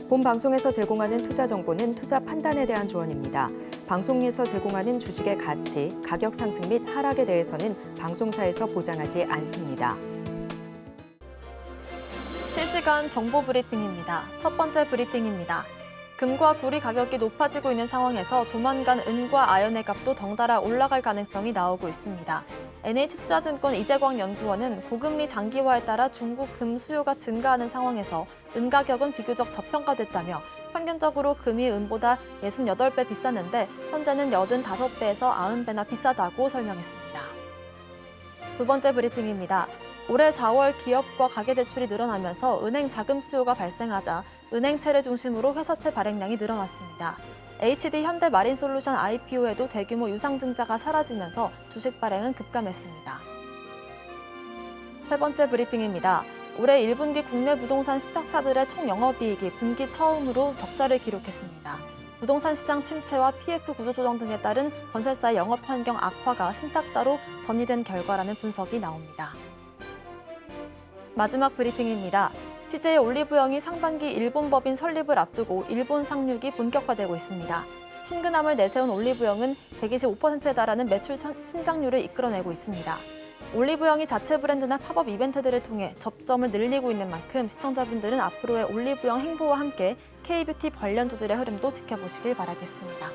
본 방송에서 제공하는 투자 정보는 투자 판단에 대한 조언입니다. 방송에서 제공하는 주식의 가치, 가격 상승 및 하락에 대해서는 방송사에서 보장하지 않습니다. 실시간 정보 브리핑입니다. 첫 번째 브리핑입니다. 금과 구리 가격이 높아지고 있는 상황에서 조만간 은과 아연의 값도 덩달아 올라갈 가능성이 나오고 있습니다. NH투자증권 이재광 연구원은 고금리 장기화에 따라 중국 금 수요가 증가하는 상황에서 은 가격은 비교적 저평가됐다며 평균적으로 금이 은보다 68배 비쌌는데 현재는 85배에서 90배나 비싸다고 설명했습니다. 두 번째 브리핑입니다. 올해 4월 기업과 가계대출이 늘어나면서 은행 자금 수요가 발생하자 은행채를 중심으로 회사채 발행량이 늘어났습니다. HD 현대마린솔루션 IPO에도 대규모 유상증자가 사라지면서 주식 발행은 급감했습니다. 세 번째 브리핑입니다. 올해 1분기 국내 부동산 신탁사들의 총 영업이익이 분기 처음으로 적자를 기록했습니다. 부동산 시장 침체와 PF 구조 조정 등에 따른 건설사의 영업 환경 악화가 신탁사로 전이된 결과라는 분석이 나옵니다. 마지막 브리핑입니다. CJ 올리브영이 상반기 일본 법인 설립을 앞두고 일본 상륙이 본격화되고 있습니다. 친근함을 내세운 올리브영은 125%에 달하는 매출 신장률을 이끌어내고 있습니다. 올리브영이 자체 브랜드나 팝업 이벤트들을 통해 접점을 늘리고 있는 만큼 시청자분들은 앞으로의 올리브영 행보와 함께 K뷰티 관련주들의 흐름도 지켜보시길 바라겠습니다.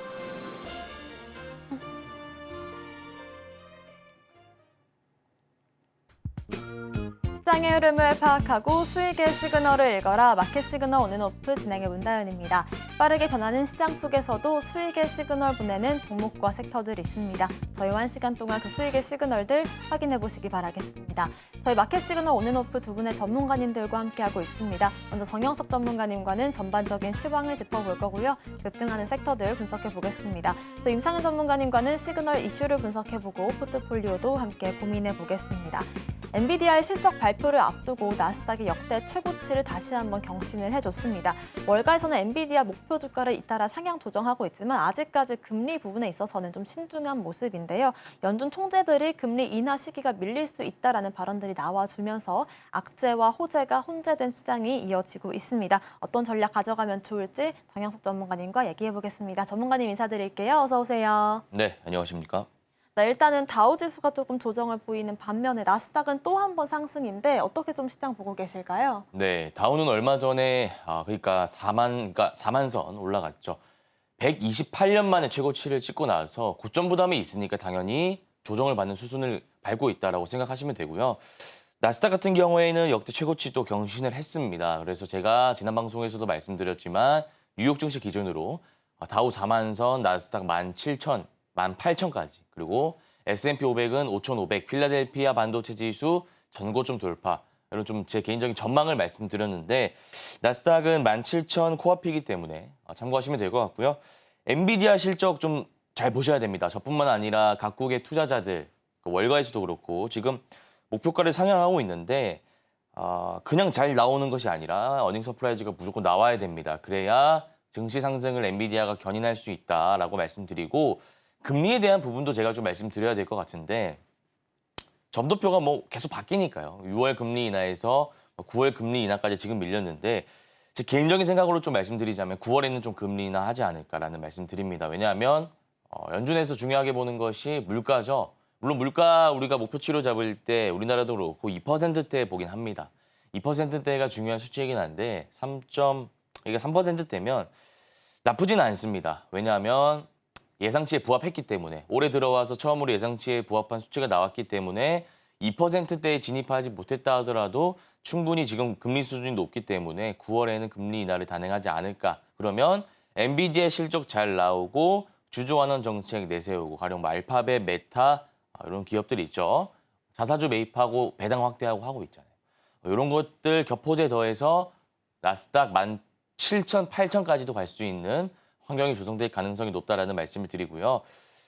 시장의 흐름을 파악하고 수익의 시그널을 읽어라. 마켓 시그널 온앤오프 진행의 문다연입니다. 빠르게 변하는 시장 속에서도 수익의 시그널 보내는 종목과 섹터들이 있습니다. 저희와 1시간 동안 그 수익의 시그널들 확인해 보시기 바라겠습니다. 저희 마켓 시그널 온앤오프 두 분의 전문가님들과 함께하고 있습니다. 먼저 정영석 전문가님과는 전반적인 시황을 짚어볼 거고요. 급등하는 섹터들 분석해 보겠습니다. 또 임상현 전문가님과는 시그널 이슈를 분석해보고 포트폴리오도 함께 고민해 보겠습니다. 엔비디아의 실적 발표를 앞두고 나스닥이 역대 최고치를 다시 한번 경신을 해줬습니다. 월가에서는 엔비디아 목표 주가를 잇따라 상향 조정하고 있지만 아직까지 금리 부분에 있어서는 좀 신중한 모습인데요. 연준 총재들이 금리 인하 시기가 밀릴 수 있다라는 발언들이 나와주면서 악재와 호재가 혼재된 시장이 이어지고 있습니다. 어떤 전략 가져가면 좋을지 정영석 전문가님과 얘기해보겠습니다. 전문가님 인사드릴게요. 어서 오세요. 네, 안녕하십니까? 네, 일단은 다우지수가 조금 조정을 보이는 반면에 나스닥은 또 한 번 상승인데 어떻게 좀 시장 보고 계실까요? 네, 다우는 얼마 전에 그러니까 4만선 올라갔죠. 128년 만에 최고치를 찍고 나서 고점 부담이 있으니까 당연히 조정을 받는 수순을 밟고 있다라고 생각하시면 되고요. 나스닥 같은 경우에는 역대 최고치 또 경신을 했습니다. 그래서 제가 지난 방송에서도 말씀드렸지만 뉴욕 증시 기준으로 다우 4만선, 나스닥 17,000, 18,000까지 그리고 S&P 500은 5,500, 필라델피아 반도체 지수 전고점 돌파. 이런 좀 제 개인적인 전망을 말씀드렸는데 나스닥은 17,000 코앞이기 때문에 참고하시면 될 것 같고요. 엔비디아 실적 좀 잘 보셔야 됩니다. 저뿐만 아니라 각국의 투자자들, 월가에서도 그렇고 지금 목표가를 상향하고 있는데 그냥 잘 나오는 것이 아니라 어닝 서프라이즈가 무조건 나와야 됩니다. 그래야 증시 상승을 엔비디아가 견인할 수 있다라고 말씀드리고 금리에 대한 부분도 제가 좀 말씀드려야 될 것 같은데 점도표가 뭐 계속 바뀌니까요. 6월 금리 인하에서 9월 금리 인하까지 지금 밀렸는데 제 개인적인 생각으로 좀 말씀드리자면 9월에는 좀 금리 인하 하지 않을까라는 말씀드립니다. 왜냐하면 연준에서 중요하게 보는 것이 물가죠. 물론 물가 우리가 목표치로 잡을 때 우리나라도 그렇고 2%대 보긴 합니다. 2%대가 중요한 수치이긴 한데 3%대면 나쁘진 않습니다. 왜냐하면 예상치에 부합했기 때문에 올해 들어와서 처음으로 예상치에 부합한 수치가 나왔기 때문에 2%대에 진입하지 못했다 하더라도 충분히 지금 금리 수준이 높기 때문에 9월에는 금리 인하를 단행하지 않을까. 그러면 엔비디아 실적 잘 나오고 주주환원 정책 내세우고 가령 알파벳, 메타 이런 기업들이 있죠. 자사주 매입하고 배당 확대하고 하고 있잖아요. 이런 것들 겹포제 더해서 나스닥 17,000, 8,000까지도 갈 수 있는 환경이 조성될 가능성이 높다라는 말씀을 드리고요.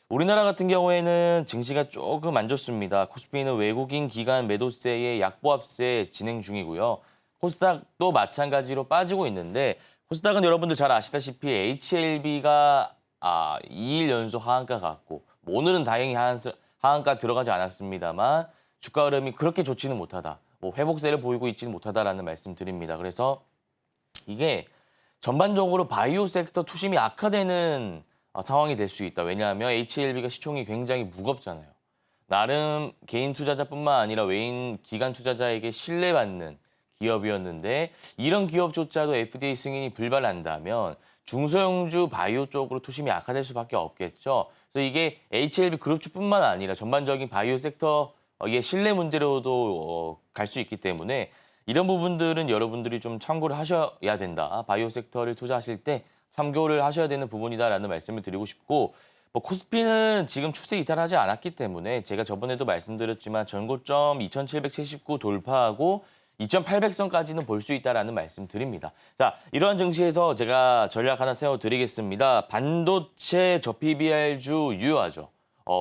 우리나라 같은 경우에는 증시가 조금 안 좋습니다. 코스피는 외국인 기관 매도세의 약보합세 진행 중이고요. 코스닥도 마찬가지로 빠지고 있는데 코스닥은 여러분들 잘 아시다시피 HLB가 2일 연속 하한가 갔고 오늘은 다행히 하한가 들어가지 않았습니다만 주가 흐름이 그렇게 좋지는 못하다. 회복세를 보이고 있지는 못하다라는 말씀 드립니다. 그래서 이게 전반적으로 바이오 섹터 투심이 악화되는 상황이 될 수 있다. 왜냐하면 HLB가 시총이 굉장히 무겁잖아요. 나름 개인 투자자뿐만 아니라 외인 기관 투자자에게 신뢰받는 기업이었는데 이런 기업조차도 FDA 승인이 불발한다면 중소형주 바이오 쪽으로 투심이 악화될 수밖에 없겠죠. 그래서 이게 HLB 그룹주뿐만 아니라 전반적인 바이오 섹터의 신뢰 문제로도 갈 수 있기 때문에 이런 부분들은 여러분들이 좀 참고를 하셔야 된다. 바이오 섹터를 투자하실 때 참고를 하셔야 되는 부분이다라는 말씀을 드리고 싶고 뭐 코스피는 지금 추세 이탈하지 않았기 때문에 제가 저번에도 말씀드렸지만 전고점 2,779 돌파하고 2,800선까지는 볼 수 있다라는 말씀 드립니다. 자, 이러한 증시에서 제가 전략 하나 세워드리겠습니다. 반도체 저PBR주 유효하죠.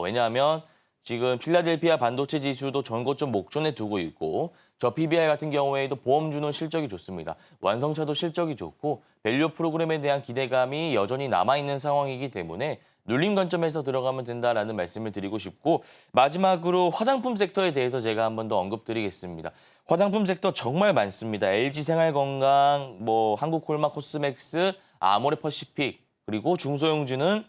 왜냐하면 지금 필라델피아 반도체 지수도 전고점 목전에 두고 있고 저PBR 같은 경우에도 보험주는 실적이 좋습니다. 완성차도 실적이 좋고 밸류 프로그램에 대한 기대감이 여전히 남아있는 상황이기 때문에 눌림 관점에서 들어가면 된다라는 말씀을 드리고 싶고 마지막으로 화장품 섹터에 대해서 제가 한 번 더 언급드리겠습니다. 화장품 섹터 정말 많습니다. LG생활건강, 한국콜마 코스맥스, 아모레퍼시픽 그리고 중소형주는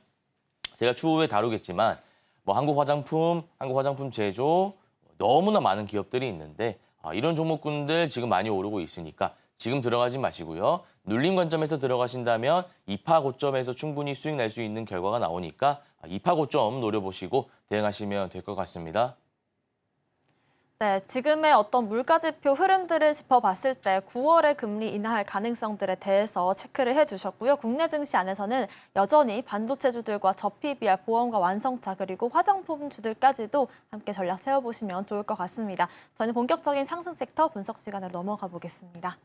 제가 추후에 다루겠지만 한국화장품 제조 너무나 많은 기업들이 있는데 이런 종목군들 지금 많이 오르고 있으니까 지금 들어가지 마시고요. 눌림 관점에서 들어가신다면 2파 고점에서 충분히 수익 낼 수 있는 결과가 나오니까 2파 고점 노려보시고 대응하시면 될 것 같습니다. 네, 지금의 어떤 물가지표 흐름들을 짚어봤을 때 9월에 금리 인하할 가능성들에 대해서 체크를 해주셨고요. 국내 증시 안에서는 여전히 반도체주들과 저PBR, 보험과 완성차 그리고 화장품주들까지도 함께 전략 세워보시면 좋을 것 같습니다. 저희는 본격적인 상승 섹터 분석 시간으로 넘어가 보겠습니다.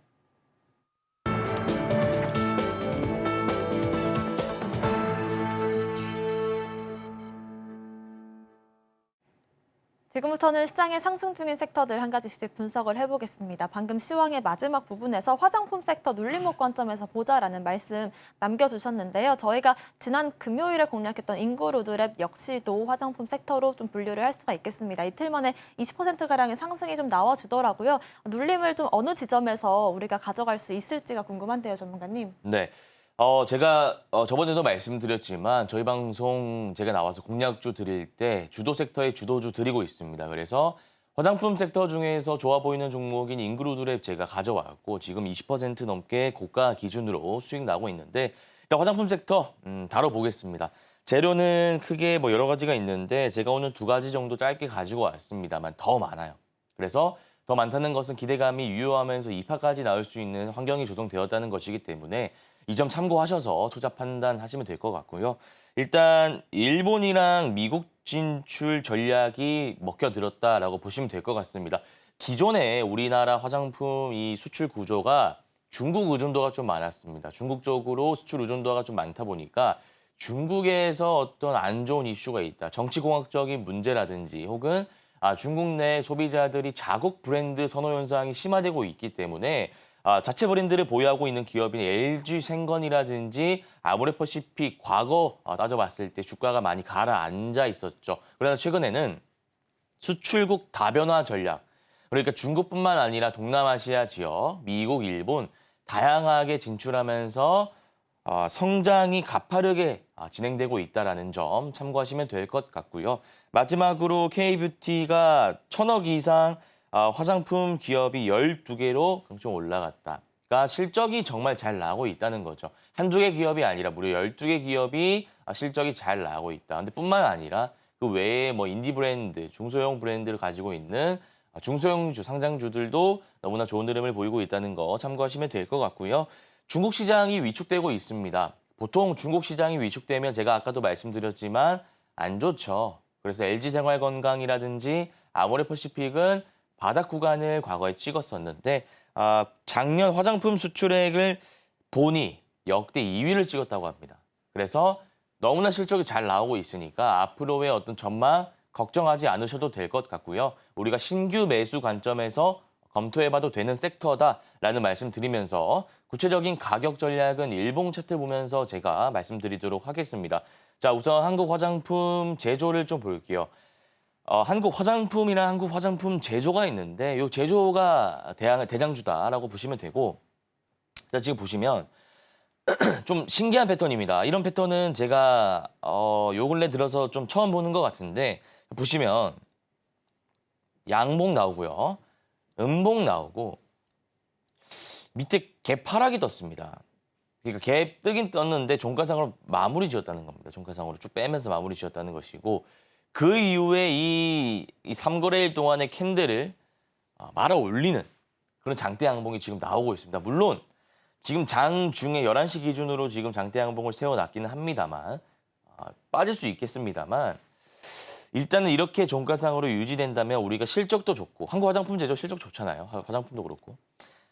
지금부터는 시장에 상승 중인 섹터들 한 가지씩 분석을 해보겠습니다. 방금 시황의 마지막 부분에서 화장품 섹터 눌림목 관점에서 보자라는 말씀 남겨주셨는데요. 저희가 지난 금요일에 공략했던 인구루드랩 역시도 화장품 섹터로 좀 분류를 할 수가 있겠습니다. 이틀 만에 20%가량의 상승이 좀 나와주더라고요. 눌림을 좀 어느 지점에서 우리가 가져갈 수 있을지가 궁금한데요, 전문가님. 네. 제가 저번에도 말씀드렸지만 저희 방송 제가 나와서 공략주 드릴 때 주도 섹터의 주도주 드리고 있습니다. 그래서 화장품 섹터 중에서 좋아 보이는 종목인 인그루드랩 제가 가져왔고 지금 20% 넘게 고가 기준으로 수익 나고 있는데 일단 화장품 섹터 다뤄보겠습니다. 재료는 크게 여러 가지가 있는데 제가 오늘 2가지 정도 짧게 가지고 왔습니다만 더 많아요. 그래서 더 많다는 것은 기대감이 유효하면서 2파까지 나올 수 있는 환경이 조성되었다는 것이기 때문에 이 점 참고하셔서 투자 판단하시면 될 것 같고요. 일단 일본이랑 미국 진출 전략이 먹혀들었다라고 보시면 될 것 같습니다. 기존에 우리나라 화장품 이 수출 구조가 중국 의존도가 좀 많았습니다. 중국 쪽으로 수출 의존도가 좀 많다 보니까 중국에서 어떤 안 좋은 이슈가 있다. 정치공학적인 문제라든지 혹은 중국 내 소비자들이 자국 브랜드 선호 현상이 심화되고 있기 때문에 자체 브랜드를 보유하고 있는 기업인 LG생건이라든지 아모레퍼시픽 과거 따져봤을 때 주가가 많이 가라앉아 있었죠. 그러나 최근에는 수출국 다변화 전략, 그러니까 중국뿐만 아니라 동남아시아 지역, 미국, 일본 다양하게 진출하면서 성장이 가파르게 진행되고 있다는 점 참고하시면 될 것 같고요. 마지막으로 K뷰티가 1,000억 이상 화장품 기업이 12개로 좀 올라갔다. 그러니까 실적이 정말 잘 나고 있다는 거죠. 한두 개 기업이 아니라 무려 12개 기업이 실적이 잘 나고 있다. 근데 뿐만 아니라 그 외에 인디 브랜드, 중소형 브랜드를 가지고 있는 중소형주, 상장주들도 너무나 좋은 흐름을 보이고 있다는 거 참고하시면 될 것 같고요. 중국 시장이 위축되고 있습니다. 보통 중국 시장이 위축되면 제가 아까도 말씀드렸지만 안 좋죠. 그래서 LG생활건강이라든지 아모레퍼시픽은 바닥 구간을 과거에 찍었었는데 작년 화장품 수출액을 보니 역대 2위를 찍었다고 합니다. 그래서 너무나 실적이 잘 나오고 있으니까 앞으로의 어떤 전망 걱정하지 않으셔도 될 것 같고요. 우리가 신규 매수 관점에서 검토해봐도 되는 섹터다라는 말씀 드리면서 구체적인 가격 전략은 일봉 차트 보면서 제가 말씀드리도록 하겠습니다. 자, 우선 한국 화장품 제조를 좀 볼게요. 한국 화장품이랑 한국 화장품 제조가 있는데 이 제조가 대장주다라고 보시면 되고 자, 지금 보시면 좀 신기한 패턴입니다. 이런 패턴은 제가 요 근래 들어서 좀 처음 보는 것 같은데 보시면 양봉 나오고요. 음봉 나오고 밑에 갭 하락이 떴습니다. 그러니까 갭 뜨긴 떴는데 종가상으로 마무리 지었다는 겁니다. 종가상으로 쭉 빼면서 마무리 지었다는 것이고 그 이후에 이 3거래일 동안의 캔들을 말아 올리는 그런 장대 양봉이 지금 나오고 있습니다. 물론 지금 장 중에 11시 기준으로 지금 장대 양봉을 세워놨기는 합니다만 빠질 수 있겠습니다만 일단은 이렇게 종가상으로 유지된다면 우리가 실적도 좋고 한국 화장품 제조 실적 좋잖아요. 화장품도 그렇고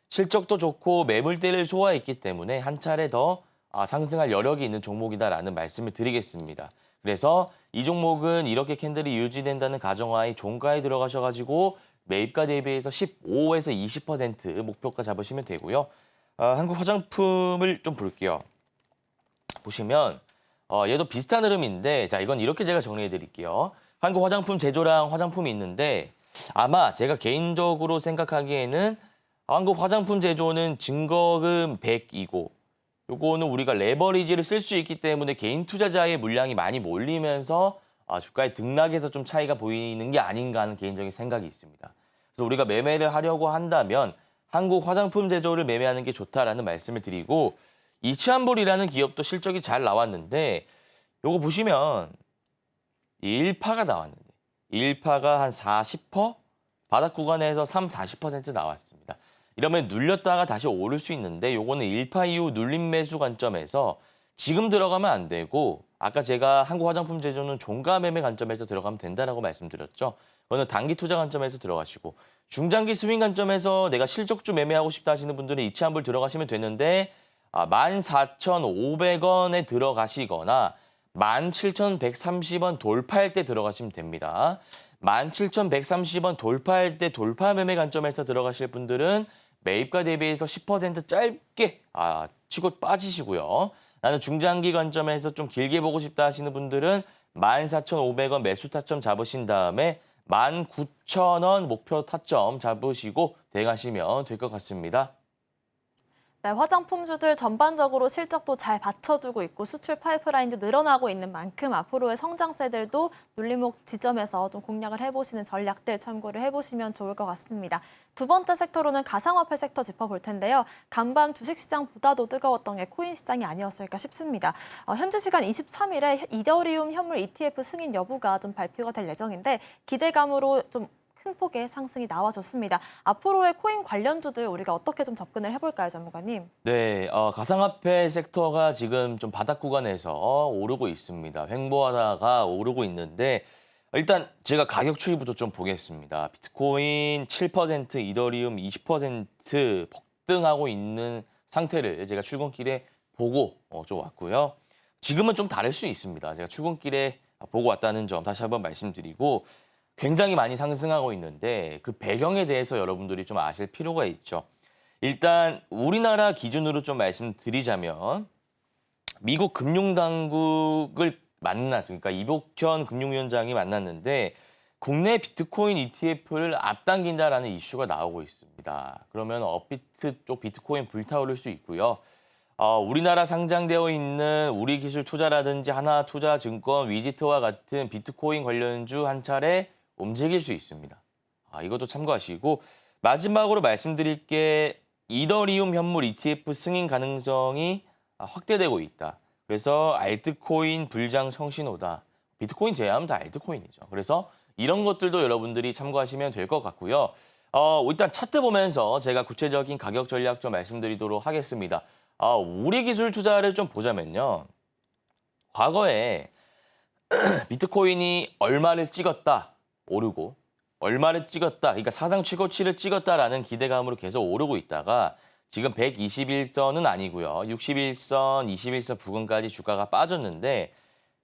실적도 좋고 매물대를 소화했기 때문에 한 차례 더 상승할 여력이 있는 종목이다라는 말씀을 드리겠습니다. 그래서 이 종목은 이렇게 캔들이 유지된다는 가정하에 종가에 들어가셔가지고 매입가 대비해서 15에서 20% 목표가 잡으시면 되고요. 한국 화장품을 좀 볼게요. 보시면 얘도 비슷한 흐름인데 자 이건 이렇게 제가 정리해 드릴게요. 한국 화장품 제조랑 화장품이 있는데 아마 제가 개인적으로 생각하기에는 한국 화장품 제조는 증거금 100이고 요거는 우리가 레버리지를 쓸 수 있기 때문에 개인 투자자의 물량이 많이 몰리면서 주가의 등락에서 좀 차이가 보이는 게 아닌가 하는 개인적인 생각이 있습니다. 그래서 우리가 매매를 하려고 한다면 한국 화장품 제조를 매매하는 게 좋다라는 말씀을 드리고 이치한볼이라는 기업도 실적이 잘 나왔는데 요거 보시면 1파가 나왔는데 1파가 한 40%? 바닥 구간에서 40% 나왔습니다. 이러면 눌렸다가 다시 오를 수 있는데 요거는 1파 이후 눌림 매수 관점에서 지금 들어가면 안 되고 아까 제가 한국 화장품 제조는 종가 매매 관점에서 들어가면 된다라고 말씀드렸죠. 그거는 단기 투자 관점에서 들어가시고 중장기 스윙 관점에서 내가 실적주 매매하고 싶다 하시는 분들은 이치한볼 들어가시면 되는데 14,500원에 들어가시거나 17,130원 돌파할 때 들어가시면 됩니다. 17,130원 돌파할 때 돌파 매매 관점에서 들어가실 분들은 매입가 대비해서 10% 짧게 치고 빠지시고요. 나는 중장기 관점에서 좀 길게 보고 싶다 하시는 분들은 14,500원 매수 타점 잡으신 다음에 19,000원 목표 타점 잡으시고 대가시면 될 것 같습니다. 네, 화장품주들 전반적으로 실적도 잘 받쳐주고 있고 수출 파이프라인도 늘어나고 있는 만큼 앞으로의 성장세들도 눌림목 지점에서 좀 공략을 해보시는 전략들 참고를 해보시면 좋을 것 같습니다. 두 번째 섹터로는 가상화폐 섹터 짚어볼 텐데요. 간밤 주식시장보다도 뜨거웠던 게 코인 시장이 아니었을까 싶습니다. 현지 시간 23일에 이더리움 현물 ETF 승인 여부가 좀 발표가 될 예정인데 기대감으로 좀 큰 폭의 상승이 나와줬습니다. 앞으로의 코인 관련주들 우리가 어떻게 좀 접근을 해볼까요, 전문가님? 네, 가상화폐 섹터가 지금 좀 바닥 구간에서 오르고 있습니다. 횡보하다가 오르고 있는데 일단 제가 가격 추이부터 좀 보겠습니다. 비트코인 7%, 이더리움 20% 폭등하고 있는 상태를 제가 출근길에 보고 좀 왔고요. 지금은 좀 다를 수 있습니다. 제가 출근길에 보고 왔다는 점 다시 한번 말씀드리고 굉장히 많이 상승하고 있는데 그 배경에 대해서 여러분들이 좀 아실 필요가 있죠. 일단 우리나라 기준으로 좀 말씀드리자면 미국 금융당국을 그러니까 이복현 금융위원장이 만났는데 국내 비트코인 ETF를 앞당긴다라는 이슈가 나오고 있습니다. 그러면 업비트 쪽 비트코인 불타오를 수 있고요. 우리나라 상장되어 있는 우리기술투자라든지 하나투자증권, 위지트와 같은 비트코인 관련주 한 차례 움직일 수 있습니다. 이것도 참고하시고 마지막으로 말씀드릴 게 이더리움 현물 ETF 승인 가능성이 확대되고 있다. 그래서 알트코인 불장 청신호다. 비트코인 제외하면 다 알트코인이죠. 그래서 이런 것들도 여러분들이 참고하시면 될 것 같고요. 일단 차트 보면서 제가 구체적인 가격 전략 좀 말씀드리도록 하겠습니다. 우리 기술 투자를 좀 보자면요. 과거에 비트코인이 얼마를 찍었다. 오르고 얼마를 찍었다. 그러니까 사상 최고치를 찍었다라는 기대감으로 계속 오르고 있다가 지금 121선은 아니고요. 61선, 21선 부근까지 주가가 빠졌는데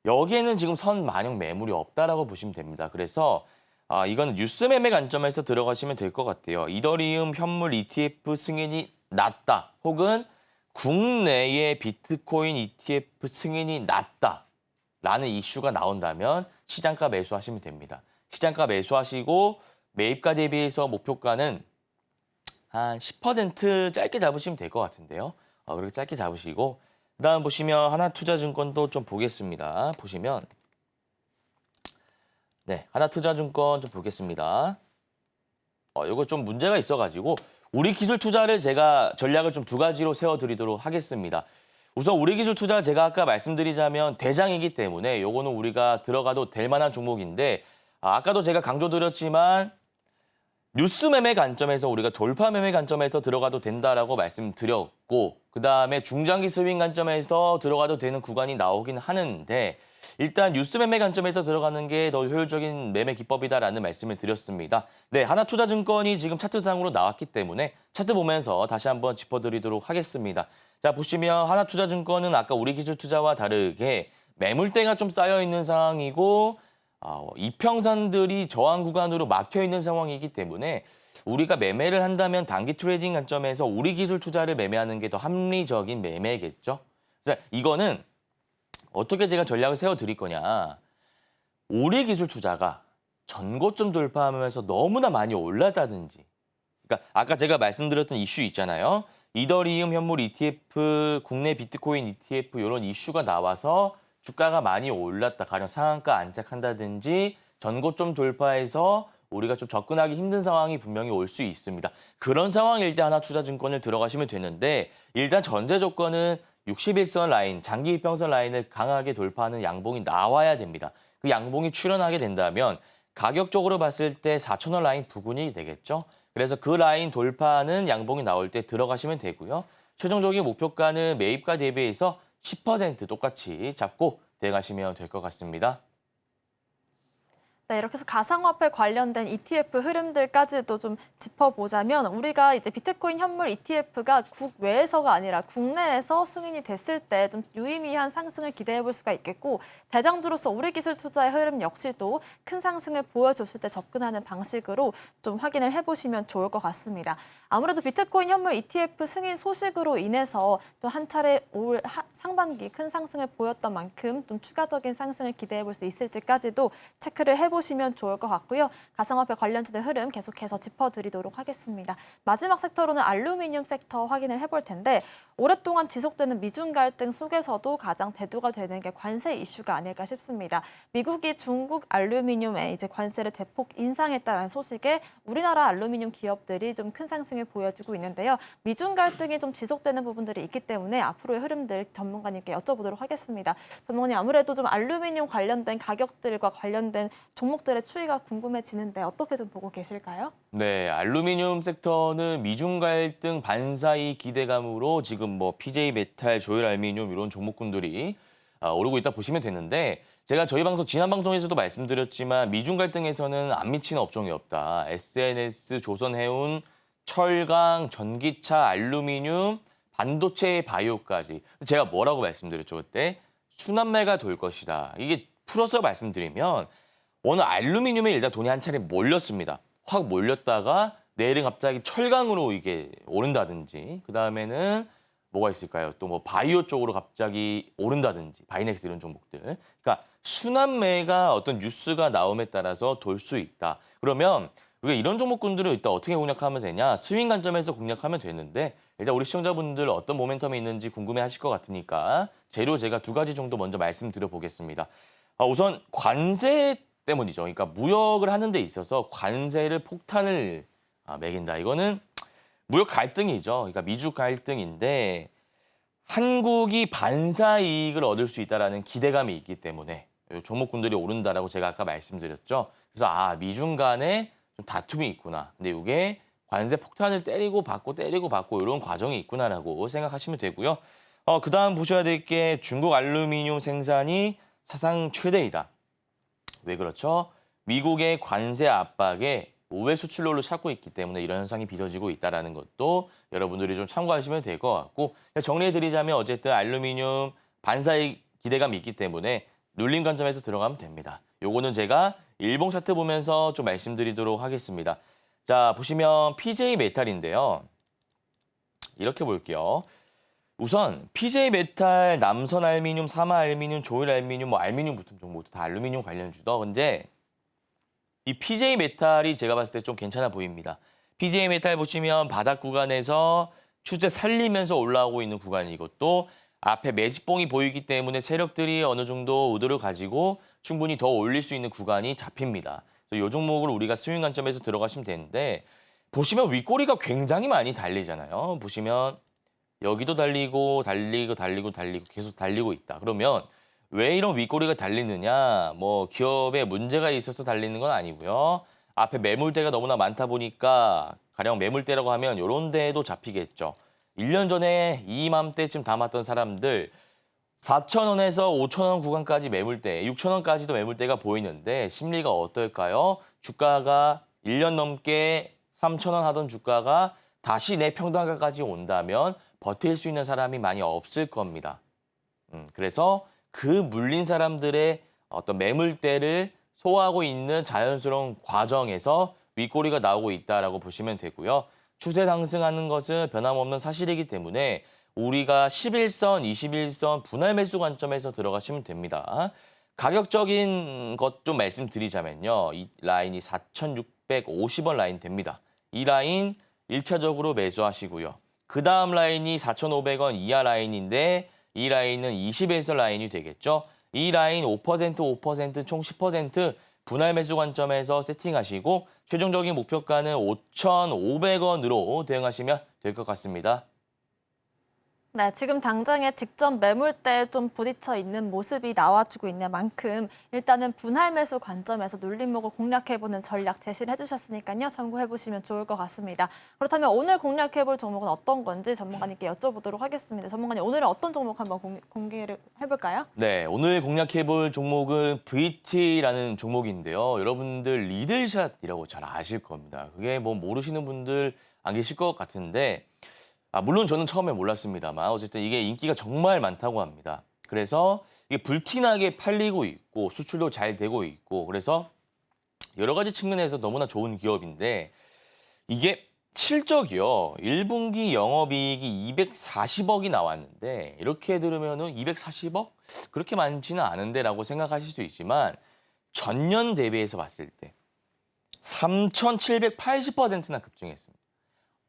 여기에는 지금 선 반영 매물이 없다라고 보시면 됩니다. 그래서 이거는 뉴스 매매 관점에서 들어가시면 될 것 같아요. 이더리움 현물 ETF 승인이 낮다. 혹은 국내의 비트코인 ETF 승인이 낮다라는 이슈가 나온다면 시장가 매수하시면 됩니다. 시장가 매수하시고 매입가 대비해서 목표가는 한 10% 짧게 잡으시면 될 것 같은데요. 그렇게 짧게 잡으시고 그다음 보시면 하나투자증권도 좀 보겠습니다. 보시면 네, 하나투자증권 좀 보겠습니다. 이거 좀 문제가 있어가지고 우리 기술 투자를 제가 전략을 좀 두 가지로 세워드리도록 하겠습니다. 우선 우리 기술 투자 제가 아까 말씀드리자면 대장이기 때문에 요거는 우리가 들어가도 될 만한 종목인데 아까도 제가 강조드렸지만 뉴스 매매 관점에서 우리가 돌파 매매 관점에서 들어가도 된다라고 말씀드렸고 그다음에 중장기 스윙 관점에서 들어가도 되는 구간이 나오긴 하는데 일단 뉴스 매매 관점에서 들어가는 게 더 효율적인 매매 기법이다라는 말씀을 드렸습니다. 네, 하나투자증권이 지금 차트상으로 나왔기 때문에 차트 보면서 다시 한번 짚어드리도록 하겠습니다. 자, 보시면 하나투자증권은 아까 우리 기술투자와 다르게 매물대가 좀 쌓여있는 상황이고 이평선들이 저항 구간으로 막혀있는 상황이기 때문에 우리가 매매를 한다면 단기 트레이딩 관점에서 우리 기술 투자를 매매하는 게 더 합리적인 매매겠죠. 그래서 이거는 어떻게 제가 전략을 세워드릴 거냐. 우리 기술 투자가 전고점 돌파하면서 너무나 많이 올랐다든지 그러니까 아까 제가 말씀드렸던 이슈 있잖아요. 이더리움 현물 ETF, 국내 비트코인 ETF 이런 이슈가 나와서 주가가 많이 올랐다. 가령 상한가 안착한다든지 전고점 돌파해서 우리가 좀 접근하기 힘든 상황이 분명히 올 수 있습니다. 그런 상황일 때 하나투자증권을 들어가시면 되는데 일단 전제 조건은 61선 라인, 장기 이평선 라인을 강하게 돌파하는 양봉이 나와야 됩니다. 그 양봉이 출현하게 된다면 가격적으로 봤을 때 4,000원 라인 부근이 되겠죠. 그래서 그 라인 돌파하는 양봉이 나올 때 들어가시면 되고요. 최종적인 목표가는 매입가 대비해서 10% 똑같이 잡고 대응하시면 될 것 같습니다. 네, 이렇게 해서 가상화폐 관련된 ETF 흐름들까지도 좀 짚어보자면 우리가 이제 비트코인 현물 ETF가 국외에서가 아니라 국내에서 승인이 됐을 때 좀 유의미한 상승을 기대해 볼 수가 있겠고 대장주로서 우리 기술 투자의 흐름 역시도 큰 상승을 보여줬을 때 접근하는 방식으로 좀 확인을 해보시면 좋을 것 같습니다. 아무래도 비트코인 현물 ETF 승인 소식으로 인해서 또 한 차례 올 상반기 큰 상승을 보였던 만큼 좀 추가적인 상승을 기대해 볼 수 있을지까지도 체크를 해보시면 좋을 것 같고요. 가상화폐 관련주의 흐름 계속해서 짚어드리도록 하겠습니다. 마지막 섹터로는 알루미늄 섹터 확인을 해볼 텐데 오랫동안 지속되는 미중 갈등 속에서도 가장 대두가 되는 게 관세 이슈가 아닐까 싶습니다. 미국이 중국 알루미늄에 이제 관세를 대폭 인상했다는 소식에 우리나라 알루미늄 기업들이 좀 큰 상승을 보여주고 있는데요. 미중 갈등이 좀 지속되는 부분들이 있기 때문에 앞으로의 흐름들 전문가님께 여쭤보도록 하겠습니다. 전문가님 아무래도 좀 알루미늄 관련된 가격들과 관련된 종목들의 추이가 궁금해지는데 어떻게 좀 보고 계실까요? 네, 알루미늄 섹터는 미중 갈등 반사이 기대감으로 지금 뭐 PJ 메탈, 조일 알루미늄 이런 종목군들이 오르고 있다 보시면 되는데 제가 저희 방송 지난 방송에서도 말씀드렸지만 미중 갈등에서는 안 미치는 업종이 없다. SNS, 조선해운, 철강, 전기차, 알루미늄, 반도체, 바이오까지. 제가 뭐라고 말씀드렸죠 그때? 순환매가 돌 것이다. 이게 풀어서 말씀드리면 오늘 알루미늄에 일단 돈이 한 차례 몰렸습니다. 확 몰렸다가 내일은 갑자기 철강으로 이게 오른다든지 그다음에는 뭐가 있을까요? 또 뭐 바이오 쪽으로 갑자기 오른다든지 바이넥스 이런 종목들. 그러니까 순환매가 어떤 뉴스가 나옴에 따라서 돌 수 있다. 그러면 우리가 이런 종목군들을 일단 어떻게 공략하면 되냐? 스윙 관점에서 공략하면 되는데 일단 우리 시청자분들 어떤 모멘텀이 있는지 궁금해하실 것 같으니까 재료 제가 두 가지 정도 먼저 말씀드려 보겠습니다. 우선 관세 때문이죠. 그러니까 무역을 하는 데 있어서 관세를 폭탄을 매긴다. 이거는 무역 갈등이죠. 그러니까 미중 갈등인데 한국이 반사 이익을 얻을 수 있다라는 기대감이 있기 때문에 종목군들이 오른다라고 제가 아까 말씀드렸죠. 그래서 미중 간에 좀 다툼이 있구나. 근데 이게 관세 폭탄을 때리고 받고 이런 과정이 있구나라고 생각하시면 되고요. 그다음 보셔야 될 게 중국 알루미늄 생산이 사상 최대이다. 왜 그렇죠? 미국의 관세 압박에 우회 수출로를 찾고 있기 때문에 이런 현상이 빚어지고 있다는 것도 여러분들이 좀 참고하시면 될 것 같고 정리해드리자면 어쨌든 알루미늄 반사의 기대감이 있기 때문에 눌림 관점에서 들어가면 됩니다. 요거는 제가 일봉 차트 보면서 좀 말씀드리도록 하겠습니다. 자, 보시면 PJ 메탈인데요. 이렇게 볼게요. 우선 PJ 메탈, 남선 알루미늄, 사마 알루미늄, 조일 알루미늄, 뭐 알루미늄 붙은 종목도 다 알루미늄 관련주죠. 근데 이 PJ 메탈이 제가 봤을 때 좀 괜찮아 보입니다. PJ 메탈 보시면 바닥 구간에서 추세 살리면서 올라오고 있는 구간이 이것도 앞에 매집봉이 보이기 때문에 세력들이 어느 정도 의도를 가지고 충분히 더 올릴 수 있는 구간이 잡힙니다. 그래서 이 종목을 우리가 스윙 관점에서 들어가시면 되는데 보시면 윗꼬리가 굉장히 많이 달리잖아요. 보시면 여기도 달리고 계속 달리고 있다. 그러면 왜 이런 윗꼬리가 달리느냐? 뭐 기업에 문제가 있어서 달리는 건 아니고요. 앞에 매물대가 너무나 많다 보니까 가령 매물대라고 하면 이런 데에도 잡히겠죠. 1년 전에 이맘때쯤 담았던 사람들 4,000원에서 5,000원 구간까지 매물대, 6,000원까지도 매물대가 보이는데 심리가 어떨까요? 주가가 1년 넘게 3,000원 하던 주가가 다시 내 평단가까지 온다면 버틸 수 있는 사람이 많이 없을 겁니다. 그래서 그 물린 사람들의 어떤 매물대를 소화하고 있는 자연스러운 과정에서 윗꼬리가 나오고 있다라고 보시면 되고요. 추세 상승하는 것은 변함없는 사실이기 때문에 우리가 11선, 21선 분할 매수 관점에서 들어가시면 됩니다. 가격적인 것 좀 말씀드리자면요. 이 라인이 4,650원 라인 됩니다. 이 라인 1차적으로 매수하시고요. 그 다음 라인이 4,500원 이하 라인인데 이 라인은 21선 라인이 되겠죠. 이 라인 5%, 총 10% 분할 매수 관점에서 세팅하시고 최종적인 목표가는 5,500원으로 대응하시면 될 것 같습니다. 네, 지금 당장에 직전 매물대에 좀 부딪혀 있는 모습이 나와주고 있는 만큼 일단은 분할 매수 관점에서 눌림목을 공략해보는 전략 제시를 해주셨으니까요. 참고해보시면 좋을 것 같습니다. 그렇다면 오늘 공략해볼 종목은 어떤 건지 전문가님께 여쭤보도록 하겠습니다. 전문가님, 오늘은 어떤 종목 한번 공개를 해볼까요? 네, 오늘 공략해볼 종목은 VT라는 종목인데요. 여러분들 리들샷이라고 잘 아실 겁니다. 그게 뭐 모르시는 분들 안 계실 것 같은데 물론 저는 처음에 몰랐습니다만 어쨌든 이게 인기가 정말 많다고 합니다. 그래서 이게 불티나게 팔리고 있고 수출도 잘 되고 있고 그래서 여러 가지 측면에서 너무나 좋은 기업인데 이게 실적이요. 1분기 영업이익이 240억이 나왔는데 이렇게 들으면은 240억? 그렇게 많지는 않은데라고 생각하실 수 있지만 전년 대비해서 봤을 때 3,780%나 급증했습니다.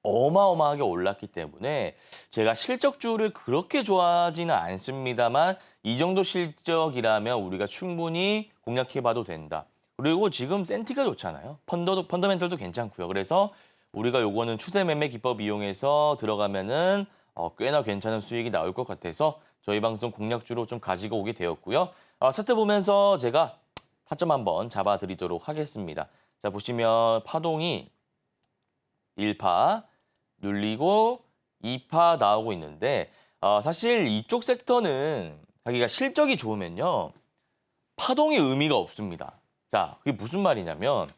어마어마하게 올랐기 때문에 제가 실적주를 그렇게 좋아하지는 않습니다만 이 정도 실적이라면 우리가 충분히 공략해봐도 된다. 그리고 지금 센티가 좋잖아요. 펀더멘털도 괜찮고요. 그래서 우리가 요거는 추세 매매 기법 이용해서 들어가면은 꽤나 괜찮은 수익이 나올 것 같아서 저희 방송 공략주로 좀 가지고 오게 되었고요. 차트 보면서 제가 타점 한번 잡아드리도록 하겠습니다. 자, 보시면 파동이 1파 눌리고 2파 나오고 있는데 사실 이쪽 섹터는 자기가 실적이 좋으면요. 파동의 의미가 없습니다. 자, 그게 무슨 말이냐면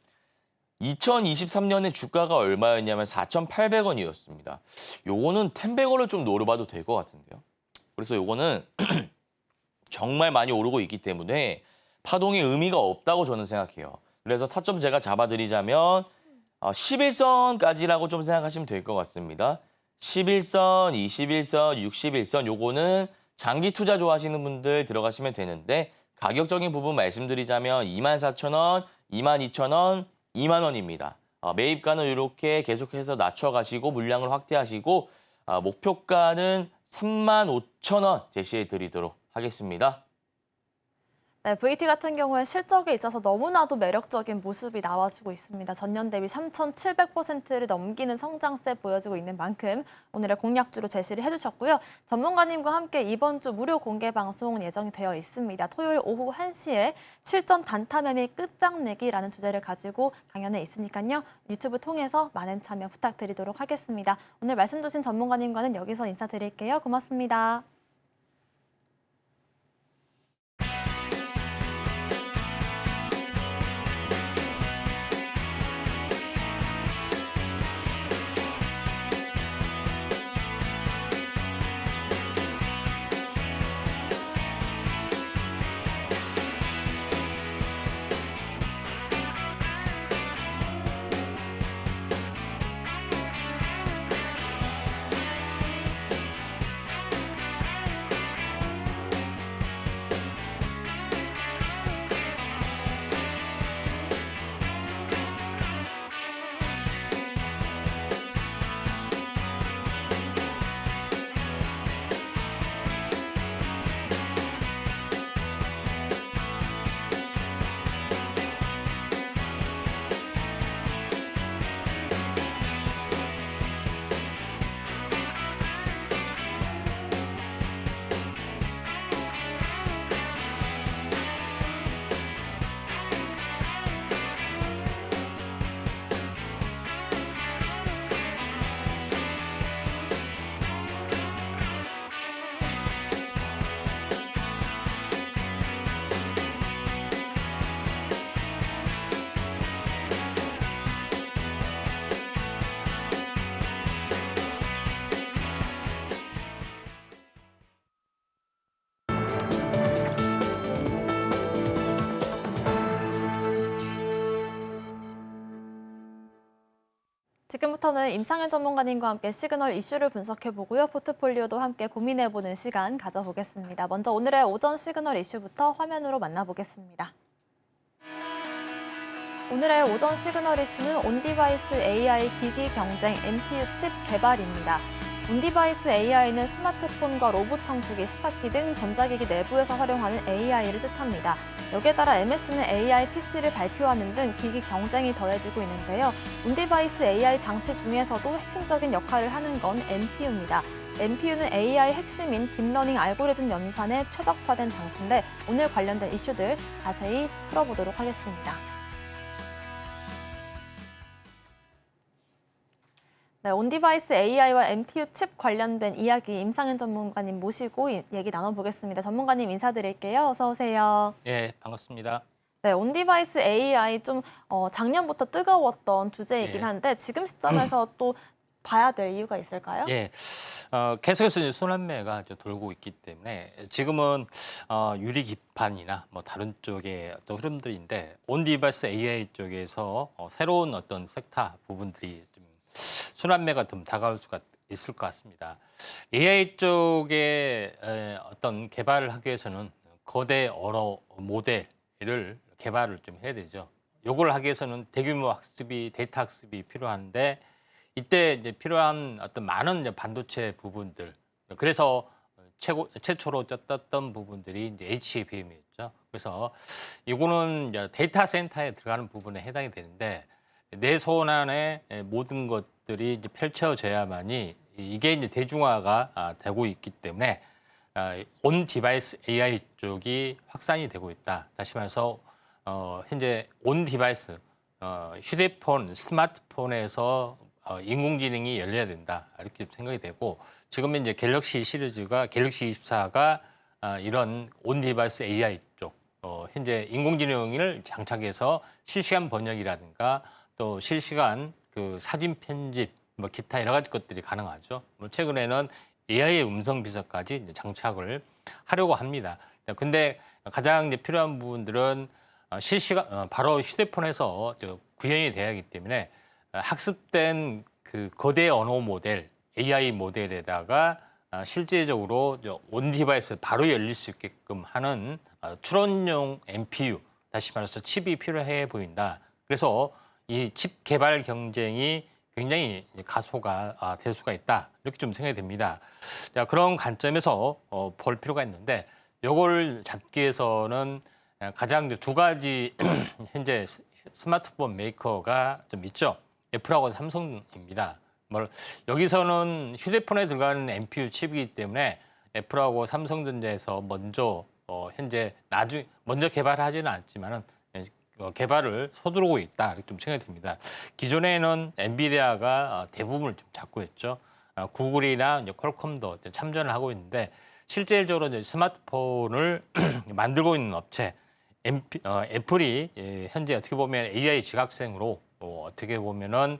2023년에 주가가 얼마였냐면 4,800원이었습니다. 요거는 10배걸로 좀 노려봐도 될 것 같은데요. 그래서 요거는 정말 많이 오르고 있기 때문에 파동의 의미가 없다고 저는 생각해요. 그래서 타점 제가 잡아드리자면 11선까지라고 좀 생각하시면 될 것 같습니다. 11선, 21선, 61선 요거는 장기 투자 좋아하시는 분들 들어가시면 되는데 가격적인 부분 말씀드리자면 24,000원, 22,000원, 2만 원입니다. 매입가는 이렇게 계속해서 낮춰가시고 물량을 확대하시고 목표가는 35,000원 제시해 드리도록 하겠습니다. 네, VT 같은 경우에 실적에 있어서 너무나도 매력적인 모습이 나와주고 있습니다. 전년 대비 3,700%를 넘기는 성장세 보여주고 있는 만큼 오늘의 공략주로 제시를 해주셨고요. 전문가님과 함께 이번 주 무료 공개 방송 예정이 되어 있습니다. 토요일 오후 1시에 실전 단타 매매 끝장내기라는 주제를 가지고 강연에 있으니까요. 유튜브 통해서 많은 참여 부탁드리도록 하겠습니다. 오늘 말씀 주신 전문가님과는 여기서 인사드릴게요. 고맙습니다. 지금부터는 임상현 전문가님과 함께 시그널 이슈를 분석해보고요. 포트폴리오도 함께 고민해보는 시간 가져보겠습니다. 먼저 오늘의 오전 시그널 이슈부터 화면으로 만나보겠습니다. 오늘의 오전 시그널 이슈는 온디바이스 AI 기기 경쟁 NPU 칩 개발입니다. 온디바이스 AI는 스마트폰과 로봇 청소기, 세탁기 등 전자기기 내부에서 활용하는 AI를 뜻합니다. 여기에 따라 MS는 AI PC를 발표하는 등 기기 경쟁이 더해지고 있는데요. 온디바이스 AI 장치 중에서도 핵심적인 역할을 하는 건 NPU입니다. NPU는 AI 핵심인 딥러닝 알고리즘 연산에 최적화된 장치인데 오늘 관련된 이슈들 자세히 풀어보도록 하겠습니다. 네, 온디바이스 AI와 NPU 칩 관련된 이야기 임상현 전문가님 모시고 얘기 나눠보겠습니다. 전문가님 인사드릴게요. 어서 오세요. 예, 반갑습니다. 네, 온디바이스 AI 좀 작년부터 뜨거웠던 주제이긴 예. 한데 지금 시점에서 또 봐야 될 이유가 있을까요? 예, 계속해서 이제 순환매가 이제 돌고 있기 때문에 지금은 유리 기판이나 뭐 다른 쪽의 어떤 흐름들인데 온디바이스 AI 쪽에서 새로운 어떤 섹터 부분들이 좀 순환매가 좀 다가올 수가 있을 것 같습니다. AI 쪽에 어떤 개발을 하기 위해서는 거대 언어 모델을 개발을 좀 해야 되죠. 요걸 하기 위해서는 대규모 학습이 데이터 학습이 필요한데 이때 이제 필요한 어떤 많은 이제 반도체 부분들 그래서 최초로 떴던 부분들이 이제 HBM이었죠. 그래서 이거는 이제 데이터 센터에 들어가는 부분에 해당이 되는데 내 손 안에 모든 것들이 이제 펼쳐져야만이 이게 이제 대중화가 되고 있기 때문에 온 디바이스 AI 쪽이 확산이 되고 있다. 다시 말해서 현재 온 디바이스 휴대폰, 스마트폰에서 인공지능이 열려야 된다. 이렇게 생각이 되고 지금 이제 갤럭시 시리즈가 갤럭시 24가 이런 온 디바이스 AI 쪽 현재 인공지능을 장착해서 실시간 번역이라든가 또 실시간 그 사진 편집, 뭐 기타 여러 가지 것들이 가능하죠. 최근에는 AI의 음성 비서까지 장착을 하려고 합니다. 근데 가장 이제 필요한 부분들은 실시간 바로 휴대폰에서 구현이 돼야 하기 때문에 학습된 그 거대 언어 모델 AI 모델에다가 실제적으로 온 디바이스 바로 열릴 수 있게끔 하는 추론용 NPU 다시 말해서 칩이 필요해 보인다. 그래서 이 칩 개발 경쟁이 굉장히 가소가 될 수가 있다. 이렇게 좀 생각이 됩니다. 자, 그런 관점에서 볼 필요가 있는데 이걸 잡기 위해서는 가장 두 가지 현재 스마트폰 메이커가 좀 있죠. 애플하고 삼성입니다. 여기서는 휴대폰에 들어가는 NPU 칩이기 때문에 애플하고 삼성전자에서 먼저 현재 먼저 개발하지는 않지만은 개발을 서두르고 있다 이렇게 좀 생각이 듭니다. 기존에는 엔비디아가 대부분을 좀 잡고 있죠. 구글이나 이제 퀄컴도 참전을 하고 있는데 실질적으로 이제 스마트폰을 만들고 있는 업체 애플이 현재 어떻게 보면 AI 지각생으로 어떻게 보면은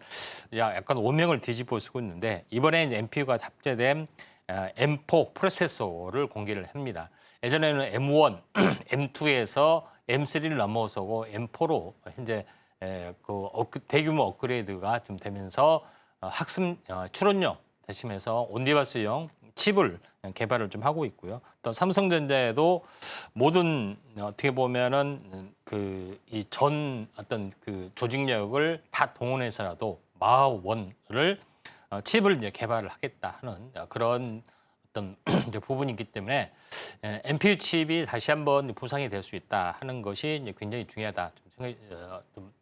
약간 오명을 뒤집어 쓰고 있는데 이번에 이제 NPU가 탑재된 M4 프로세서를 공개를 합니다. 예전에는 M1, M2에서 M3를 넘어서고 M4로 현재 대규모 업그레이드가 좀 되면서 학습 추론용 대신해서 온디바이스용 칩을 개발을 좀 하고 있고요. 또 삼성전자에도 모든 어떻게 보면은 이 전 어떤 그 조직력을 다 동원해서라도 마하원을 칩을 이제 개발을 하겠다 하는 그런 어떤 이제 부분이기 때문에 NPU 칩이 다시 한번 부상이 될 수 있다 하는 것이 이제 굉장히 중요하다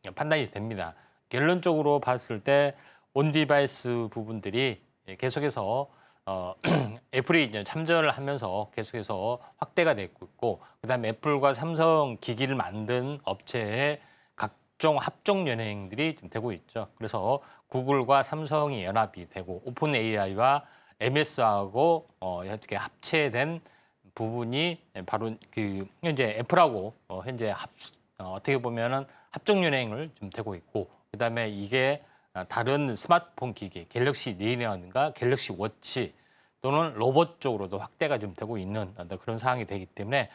좀 판단이 됩니다. 결론적으로 봤을 때 온디바이스 부분들이 계속해서 애플이 이제 참전을 하면서 계속해서 확대가 되고 있고 그다음에 애플과 삼성 기기를 만든 업체의 각종 합종 연행들이 좀 되고 있죠. 그래서 구글과 삼성이 연합이 되고 오픈 AI와 MS하고 어떻게 합체된 부분이 바로 그 현재 애플하고 현재 어떻게 보면은 합종 연행을 좀 되고 있고 그다음에 이게 다른 스마트폰 기기 갤럭시 네이라든가 갤럭시 워치 또는 로봇 쪽으로도 확대가 좀 되고 있는 그런 상황이 되기 때문에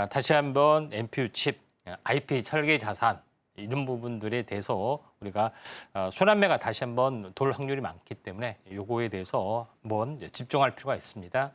다시 한번 NPU 칩, IP 설계 자산 이런 부분들에 대해서 우리가 순환매가 다시 한번 돌 확률이 많기 때문에 요거에 대해서 한번 이제 집중할 필요가 있습니다.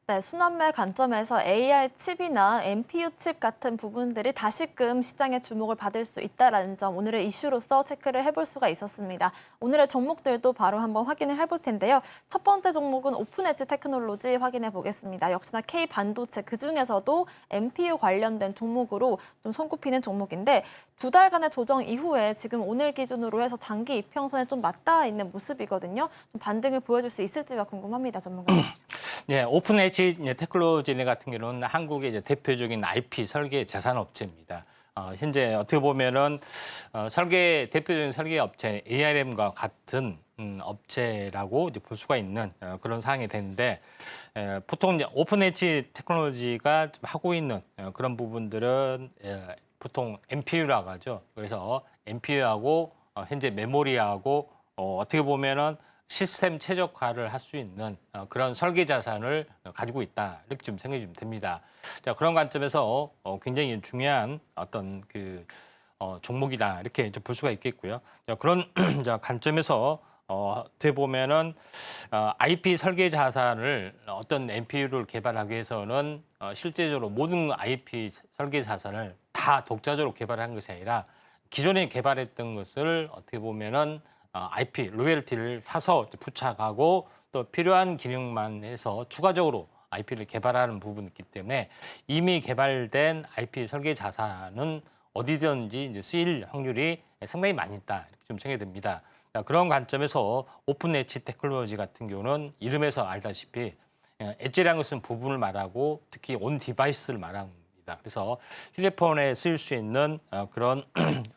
네, 순환매 관점에서 AI 칩이나 NPU 칩 같은 부분들이 다시금 시장의 주목을 받을 수 있다는 점 오늘의 이슈로서 체크를 해볼 수가 있었습니다. 오늘의 종목들도 바로 한번 확인을 해볼 텐데요. 첫 번째 종목은 오픈 엣지 테크놀로지 확인해 보겠습니다. 역시나 K 반도체 그중에서도 NPU 관련된 종목으로 좀 손꼽히는 종목인데 2달간의 조정 이후에 지금 오늘 기준으로 해서 장기 이평선에 좀 맞닿아 있는 모습이거든요. 좀 반등을 보여줄 수 있을지가 궁금합니다, 전문가님. 네, 오픈 엣지 테크놀로지 같은 경우는 한국의 이제 대표적인 IP 설계 자산 업체입니다. 현재 어떻게 보면은 대표적인 설계 업체 ARM과 같은 업체라고 이제 볼 수가 있는 그런 상황이 되는데 보통 이제 오픈 엣지 테크놀로지가 좀 하고 있는 그런 부분들은 보통 NPU라고 하죠. 그래서 NPU하고 현재 메모리하고 어떻게 보면은 시스템 최적화를 할 수 있는 그런 설계 자산을 가지고 있다. 이렇게 좀 생각이 좀 됩니다. 자, 그런 관점에서 굉장히 중요한 어떤 종목이다. 이렇게 볼 수가 있겠고요. 자, 그런 관점에서 어떻게 보면은 IP 설계 자산을 어떤 NPU를 개발하기 위해서는 실제적으로 모든 IP 설계 자산을 다 독자적으로 개발한 것이 아니라 기존에 개발했던 것을 어떻게 보면은 IP, 로열티를 사서 부착하고 또 필요한 기능만 해서 추가적으로 IP를 개발하는 부분이 있기 때문에 이미 개발된 IP 설계 자산은 어디든지 이제 쓰일 확률이 상당히 많이 있다. 이렇게 좀 생각이 됩니다. 그런 관점에서 오픈 엣지 테크놀로지 같은 경우는 이름에서 알다시피 엣지라는 것은 부분을 말하고 특히 온 디바이스를 말합니다. 그래서 휴대폰에 쓰일 수 있는 그런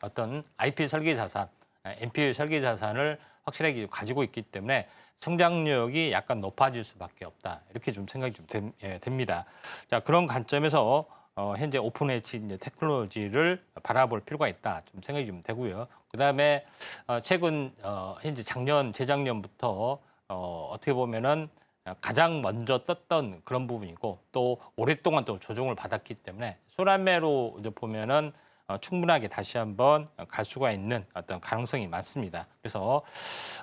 어떤 IP 설계 자산, NPU 설계 자산을 확실하게 가지고 있기 때문에 성장력이 약간 높아질 수밖에 없다. 이렇게 좀 생각이 좀 됩니다. 자, 그런 관점에서 현재 오픈 엣지 테크놀로지를 바라볼 필요가 있다. 좀 생각이 좀 되고요. 그다음에 최근 현재 재작년부터 어떻게 보면은 가장 먼저 떴던 그런 부분이고 또 오랫동안 또 조정을 받았기 때문에 순환매로 이제 보면은 충분하게 다시 한번 갈 수가 있는 어떤 가능성이 많습니다. 그래서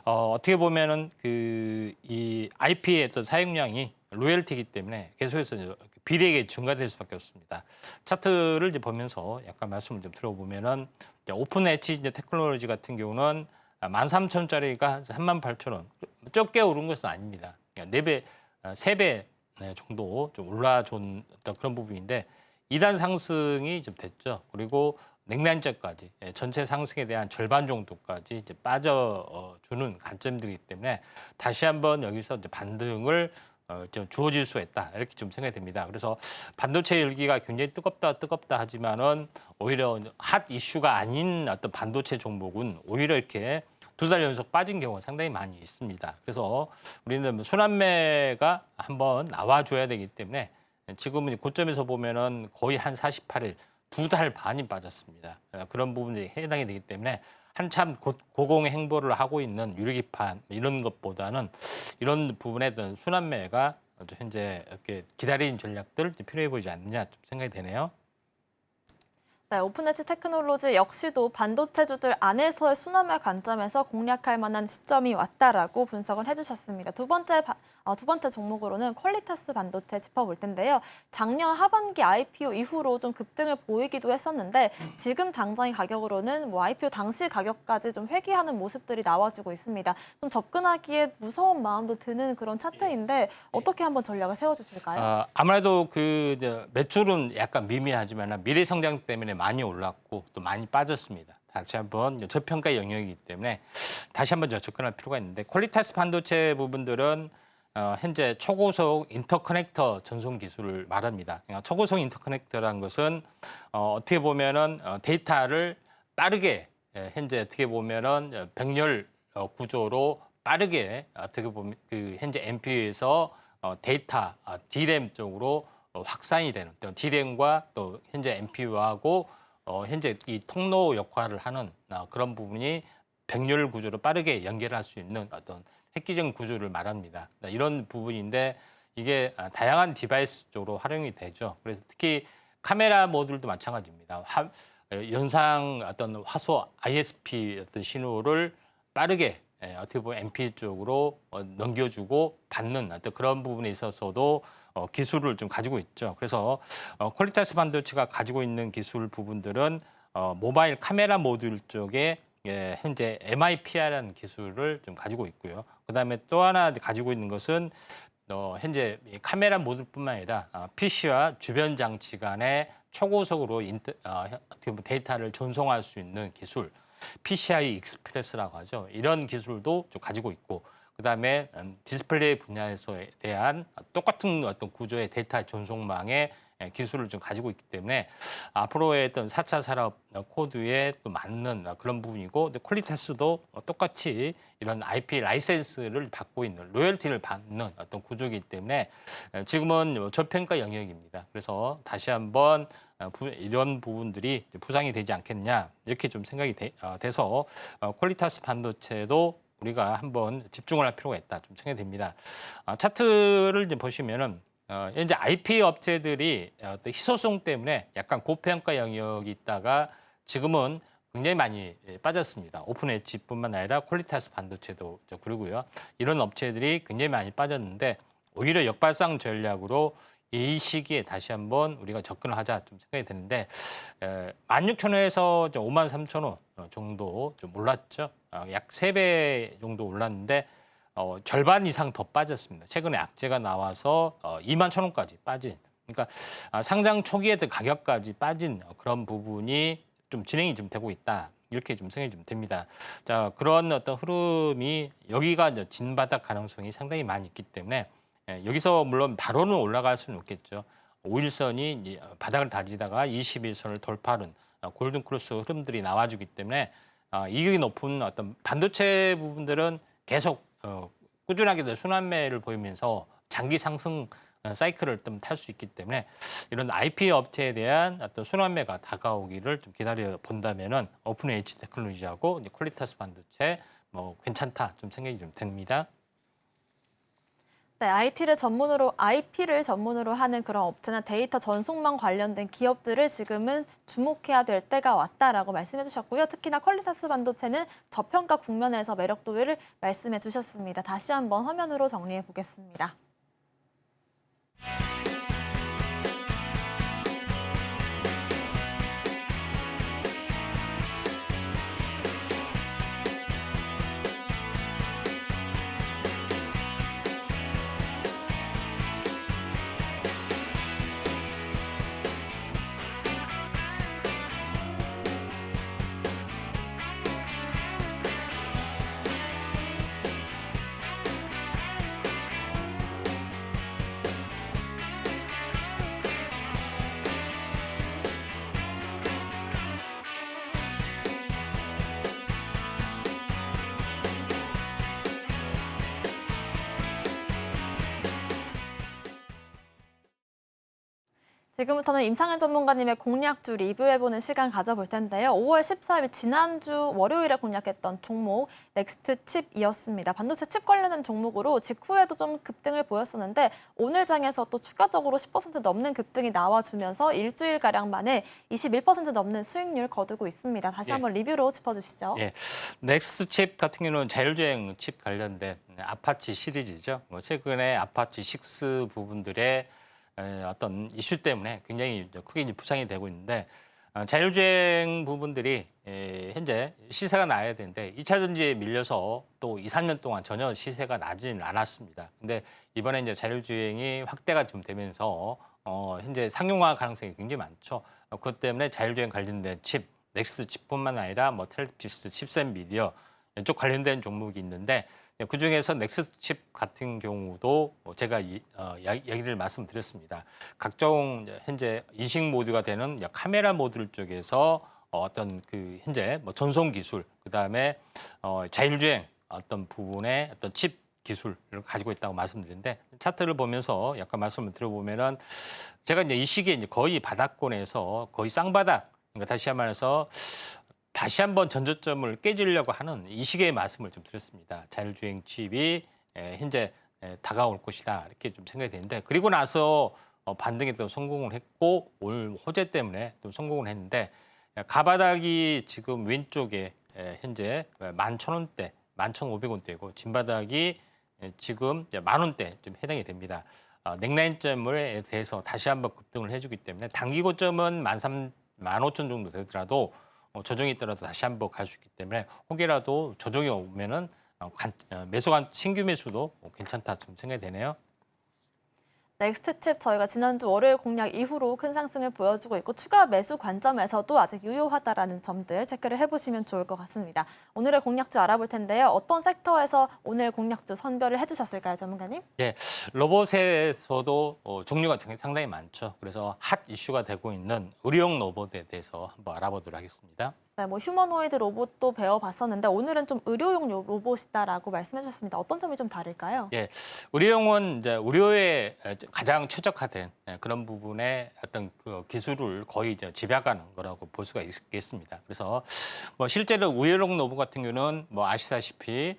어떻게 보면은 이 IP의 어떤 사용량이 로열티이기 때문에 계속해서 비례하게 증가될 수밖에 없습니다. 차트를 이제 보면서 약간 말씀을 좀 들어보면은 오픈 엣지 테크놀로지 같은 경우는 13,000원짜리가 38,000원 적게 오른 것은 아닙니다. 그러니까 4배, 3배 정도 좀 올라준 어떤 그런 부분인데 2단 상승이 좀 됐죠. 그리고 냉난제까지 전체 상승에 대한 절반 정도까지 이제 빠져주는 관점들이기 때문에 다시 한번 여기서 이제 반등을 좀 주어질 수 있다 이렇게 좀 생각이 됩니다. 그래서 반도체 열기가 굉장히 뜨겁다 하지만은 오히려 핫 이슈가 아닌 어떤 반도체 종목은 오히려 이렇게 2달 연속 빠진 경우가 상당히 많이 있습니다. 그래서 우리는 순환매가 한번 나와줘야 되기 때문에 지금은 고점에서 보면은 거의 한 48일, 2달 반이 빠졌습니다. 그런 부분이 해당이 되기 때문에 한참 고공의 행보를 하고 있는 유리기판 이런 것보다는 이런 부분에 대한 순환매가 현재 이렇게 기다리는 전략들 필요해 보이지 않느냐 좀 생각이 되네요. 네, 오픈 엣지 테크놀로지 역시도 반도체주들 안에서의 순환매 관점에서 공략할 만한 시점이 왔다라고 분석을 해주셨습니다. 두 번째 종목으로는 퀄리타스 반도체 짚어볼 텐데요. 작년 하반기 IPO 이후로 좀 급등을 보이기도 했었는데 지금 당장의 가격으로는 뭐 IPO 당시 가격까지 좀 회귀하는 모습들이 나와주고 있습니다. 좀 접근하기에 무서운 마음도 드는 그런 차트인데 어떻게 한번 전략을 세워주실까요? 아무래도 매출은 약간 미미하지만 미래 성장 때문에 많이 올랐고 또 많이 빠졌습니다. 다시 한번 저평가 영역이기 때문에 다시 한번 접근할 필요가 있는데 퀄리타스 반도체 부분들은 현재 초고속 인터커넥터 전송 기술을 말합니다. 그러니까 초고속 인터커넥터라는 것은 어떻게 보면은 데이터를 빠르게 현재 어떻게 보면은 병렬 구조로 빠르게 어떻게 보면 현재 NPU에서 데이터 DRAM 쪽으로 확산이 되는 DRAM과 또 현재 NPU하고 현재 이 통로 역할을 하는 그런 부분이 병렬 구조로 빠르게 연결할 수 있는 어떤 획기적 구조를 말합니다. 이런 부분인데 이게 다양한 디바이스 쪽으로 활용이 되죠. 그래서 특히 카메라 모듈도 마찬가지입니다. 연상 어떤 화소 ISP 어떤 신호를 빠르게 어떻게 보면 MP 쪽으로 넘겨주고 받는 어떤 그런 부분에 있어서도 기술을 좀 가지고 있죠. 그래서 퀄리타스 반도체가 가지고 있는 기술 부분들은 모바일 카메라 모듈 쪽에 현재 MIPR라는 기술을 좀 가지고 있고요. 그다음에 또 하나 가지고 있는 것은 현재 이 카메라 모듈뿐만 아니라 PC와 주변 장치 간의 초고속으로 어떻게 보면 데이터를 전송할 수 있는 기술, PCI 익스프레스라고 하죠. 이런 기술도 좀 가지고 있고, 그다음에 디스플레이 분야에서 대한 똑같은 어떤 구조의 데이터 전송망의 기술을 좀 가지고 있기 때문에 앞으로의 어떤 4차 산업 코드에 또 맞는 그런 부분이고, 근데 퀄리테스도 똑같이 이런 IP 라이센스를 받고 있는, 로열티를 받는 어떤 구조이기 때문에 지금은 저평가 영역입니다. 그래서 다시 한번 이런 부분들이 부상이 되지 않겠냐, 이렇게 좀 생각이 돼서 퀄리타스 반도체도 우리가 한번 집중을 할 필요가 있다, 좀 생각이 됩니다. 차트를 이제 보시면은 현재 IP 업체들이 희소성 때문에 약간 고평가 영역이 있다가 지금은 굉장히 많이 빠졌습니다. 오픈 엣지뿐만 아니라 퀄리타스 반도체도 그러고요. 이런 업체들이 굉장히 많이 빠졌는데 오히려 역발상 전략으로 이 시기에 다시 한번 우리가 접근을 하자, 좀 생각이 드는데 16,000원에서 53,000원 정도 좀 올랐죠. 약 3배 정도 올랐는데 절반 이상 더 빠졌습니다. 최근에 악재가 나와서 21,000원까지 빠진, 그러니까 상장 초기에 가격까지 빠진 그런 부분이 좀 진행이 좀 되고 있다, 이렇게 좀 생각이 좀 됩니다. 자, 그런 어떤 흐름이 여기가 이제 진바닥 가능성이 상당히 많이 있기 때문에 여기서 물론 바로는 올라갈 수는 없겠죠. 5일선이 이제 바닥을 다지다가 21선을 돌파하는 골든 크로스 흐름들이 나와주기 때문에 이격이 높은 어떤 반도체 부분들은 계속 꾸준하게 순환매를 보이면서 장기 상승 사이클을 좀 탈 수 있기 때문에 이런 IP 업체에 대한 어떤 순환매가 다가오기를 좀 기다려 본다면은 오픈 엣지 테크놀로지하고 이제 퀄리타스 반도체 뭐 괜찮다, 좀 생각이 좀 됩니다. 네, IP를 전문으로 하는 그런 업체나 데이터 전송망 관련된 기업들을 지금은 주목해야 될 때가 왔다라고 말씀해 주셨고요. 특히나 퀄리타스 반도체는 저평가 국면에서 매력도를 말씀해 주셨습니다. 다시 한번 화면으로 정리해 보겠습니다. 지금부터는 임상현 전문가님의 공략주 리뷰해보는 시간 가져볼 텐데요. 5월 14일 지난주 월요일에 공략했던 종목 넥스트 칩이었습니다. 반도체 칩 관련된 종목으로 직후에도 좀 급등을 보였었는데 오늘 장에서 또 추가적으로 10% 넘는 급등이 나와주면서 일주일가량 만에 21% 넘는 수익률 거두고 있습니다. 다시 한번 리뷰로 짚어주시죠. 예, 넥스트 칩 같은 경우는 자율주행 칩 관련된 아파치 시리즈죠. 최근에 아파치 6 부분들의 어떤 이슈 때문에 굉장히 크게 이제 부상이 되고 있는데 자율주행 부분들이 현재 시세가 나야 되는데 2차 전지에 밀려서 또 2, 3년 동안 전혀 시세가 나지는 않았습니다. 근데 이번에 이제 자율주행이 확대가 좀 되면서 현재 상용화 가능성이 굉장히 많죠. 그것 때문에 자율주행 관련된 칩, 넥스트 칩뿐만 아니라 뭐 텔레틱스, 칩셋 미디어 이쪽 관련된 종목이 있는데 그중에서 넥스트 칩 같은 경우도 제가 얘기를 말씀드렸습니다. 각종 현재 인식 모드가 되는 카메라 모듈 쪽에서 어떤 그 현재 뭐 전송 기술, 그다음에 자율주행 어떤 부분의 어떤 칩 기술을 가지고 있다고 말씀드렸는데 차트를 보면서 약간 말씀을 드려보면은 제가 이제 이 시기에 이제 거의 바닥권에서 거의 쌍바닥, 그러니까 다시 말해서 다시 한번 전저점을 깨주려고 하는 이 시기의 말씀을 좀 드렸습니다. 자율주행 칩이 현재 다가올 것이다, 이렇게 좀 생각이 되는데 그리고 나서 반등에 또 성공을 했고 오늘 호재 때문에 또 성공을 했는데 가바닥이 지금 왼쪽에 현재 11,000원대, 11,500원대고 진바닥이 지금 10,000원대 좀 해당이 됩니다. 넥라인점에 대해서 다시 한번 급등을 해주기 때문에 단기 고점은 13,000, 15,000 정도 되더라도 조정이 있더라도 다시 한번 갈 수 있기 때문에 혹여라도 조정이 오면은 매수한 신규 매수도 괜찮다 좀 생각이 되네요. 넥스트칩 저희가 지난주 월요일 공략 이후로 큰 상승을 보여주고 있고 추가 매수 관점에서도 아직 유효하다라는 점들 체크를 해보시면 좋을 것 같습니다. 오늘의 공략주 알아볼 텐데요. 어떤 섹터에서 오늘 공략주 선별을 해주셨을까요, 전문가님? 예, 로봇에서도 종류가 상당히 많죠. 그래서 핫 이슈가 되고 있는 의료용 로봇에 대해서 한번 알아보도록 하겠습니다. 네, 뭐 휴머노이드 로봇도 배워봤었는데 오늘은 좀 의료용 로봇이다라고 말씀해 주셨습니다. 어떤 점이 좀 다를까요? 예, 의료용은 이제 의료에 가장 최적화된 그런 부분의 어떤 그 기술을 거의 이제 집약하는 거라고 볼 수가 있겠습니다. 그래서 뭐 실제로 의료용 로봇 같은 경우는 뭐 아시다시피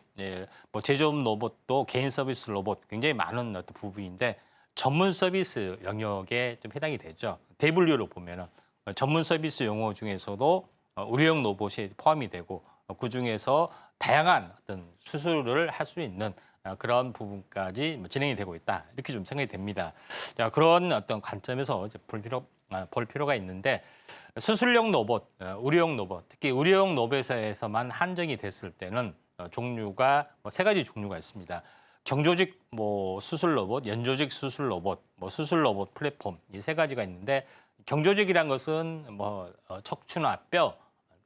뭐 제조업 로봇도 개인 서비스 로봇 굉장히 많은 어떤 부분인데 전문 서비스 영역에 좀 해당이 되죠. 대분류로 보면은 전문 서비스 용어 중에서도 의료용 로봇이 포함이 되고 그중에서 다양한 어떤 수술을 할 수 있는 그런 부분까지 진행이 되고 있다. 이렇게 좀 생각이 됩니다. 자, 그런 어떤 관점에서 이제 볼 필요가 있는데 수술용 로봇, 의료용 로봇, 특히 의료용 로봇에서만 한정이 됐을 때는 종류가 세 가지 종류가 있습니다. 경조직 수술 로봇, 연조직 수술 로봇, 수술 로봇 플랫폼 이 세 가지가 있는데 경조직이란 것은 척추나 뼈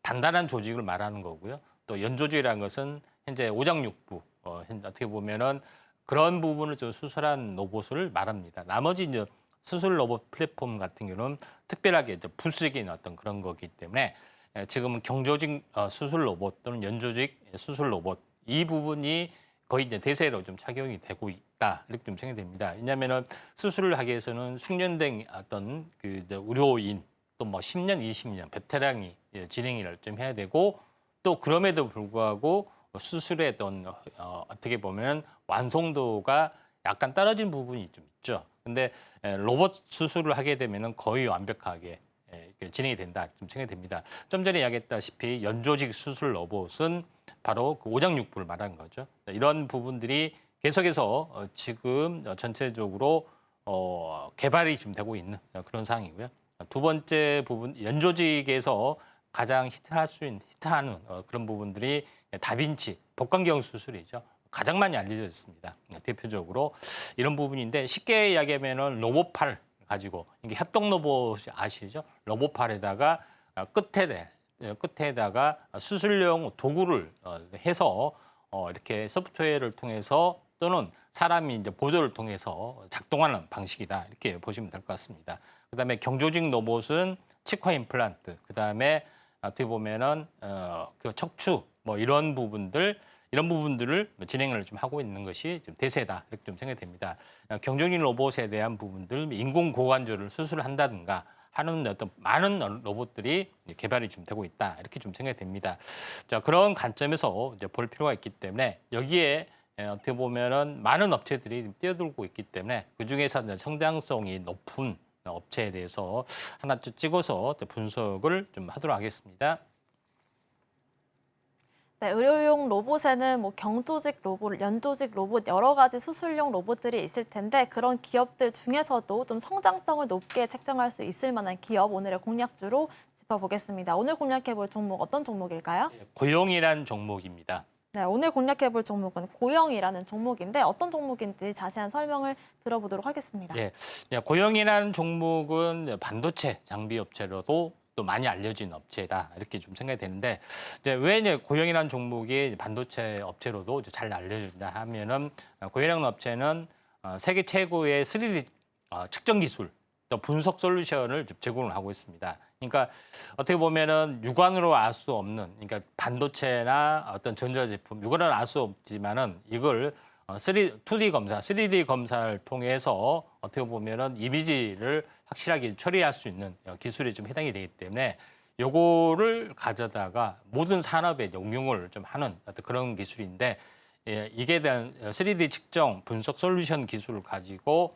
단단한 조직을 말하는 거고요. 또 연조직이라는 것은 현재 오장육부 어떻게 보면은 그런 부분을 좀 수술한 로봇을 말합니다. 나머지 이제 수술 로봇 플랫폼 같은 경우는 특별하게 이제 부수적인 어떤 그런 거기 때문에 지금은 경조직 수술 로봇 또는 연조직 수술 로봇 이 부분이 거의 이제 대세로 좀 착용이 되고 있다 이렇게 좀 생각이 됩니다. 왜냐하면은 수술을 하기 위해서는 숙련된 어떤 그 이제 의료인 또 10년, 20년 베테랑이 진행을 좀 해야 되고 또 그럼에도 불구하고 수술의 어떤 어떻게 보면 완성도가 약간 떨어진 부분이 좀 있죠. 근데 로봇 수술을 하게 되면은 거의 완벽하게 진행이 된다 좀 생각이 됩니다. 좀 전에 이야기했다시피 연조직 수술 로봇은 바로 그 오장육부를 말하는 거죠. 이런 부분들이 계속해서 지금 전체적으로 개발이 좀 되고 있는 그런 상황이고요. 두 번째 부분 연조직에서 가장 히트하는 그런 부분들이 다빈치 복강경 수술이죠. 가장 많이 알려져 있습니다. 대표적으로 이런 부분인데 쉽게 이야기하면은 로봇팔 가지고 이게 협동 로봇이 아시죠? 로봇팔에다가 끝에다가 수술용 도구를 해서 이렇게 소프트웨어를 통해서 또는 사람이 이제 보조를 통해서 작동하는 방식이다 이렇게 보시면 될 것 같습니다. 그다음에 경조직 로봇은 치과 임플란트, 그다음에 어떻게 보면은 그 척추 이런 부분들을 진행을 좀 하고 있는 것이 좀 대세다 이렇게 좀 생각이 됩니다. 경조직 로봇에 대한 부분들 인공 고관절을 수술한다든가 하는 어떤 많은 로봇들이 개발이 좀 되고 있다 이렇게 좀 생각이 됩니다. 자, 그런 관점에서 이제 볼 필요가 있기 때문에 여기에 어떻게 보면은 많은 업체들이 뛰어들고 있기 때문에 그 중에서 성장성이 높은 업체에 대해서 하나 찍어서 분석을 좀 하도록 하겠습니다. 네, 의료용 로봇에는 경조직 로봇, 연조직 로봇 여러 가지 수술용 로봇들이 있을 텐데 그런 기업들 중에서도 좀 성장성을 높게 책정할 수 있을 만한 기업 오늘의 공략주로 짚어보겠습니다. 오늘 공략해볼 종목 어떤 종목일까요? 고용이란 종목입니다. 네, 오늘 공략해볼 종목은 고영이라는 종목인데 어떤 종목인지 자세한 설명을 들어보도록 하겠습니다. 예, 고영이라는 종목은 반도체 장비 업체로도 또 많이 알려진 업체다 이렇게 좀 생각이 되는데 왜 고영이라는 종목이 반도체 업체로도 잘 알려진다 하면은 고영이라는 업체는 세계 최고의 3D 측정 기술 또 분석 솔루션을 제공을 하고 있습니다. 그러니까 어떻게 보면은 육안으로 알 수 없는, 그러니까 반도체나 어떤 전자제품 육안으로 알 수 없지만은 이걸 2D 검사, 3D 검사를 통해서 어떻게 보면은 이미지를 확실하게 처리할 수 있는 기술이 좀 해당이 되기 때문에 요거를 가져다가 모든 산업에 응용을 좀 하는 어떤 그런 기술인데 이게 대한 3D 측정 분석 솔루션 기술을 가지고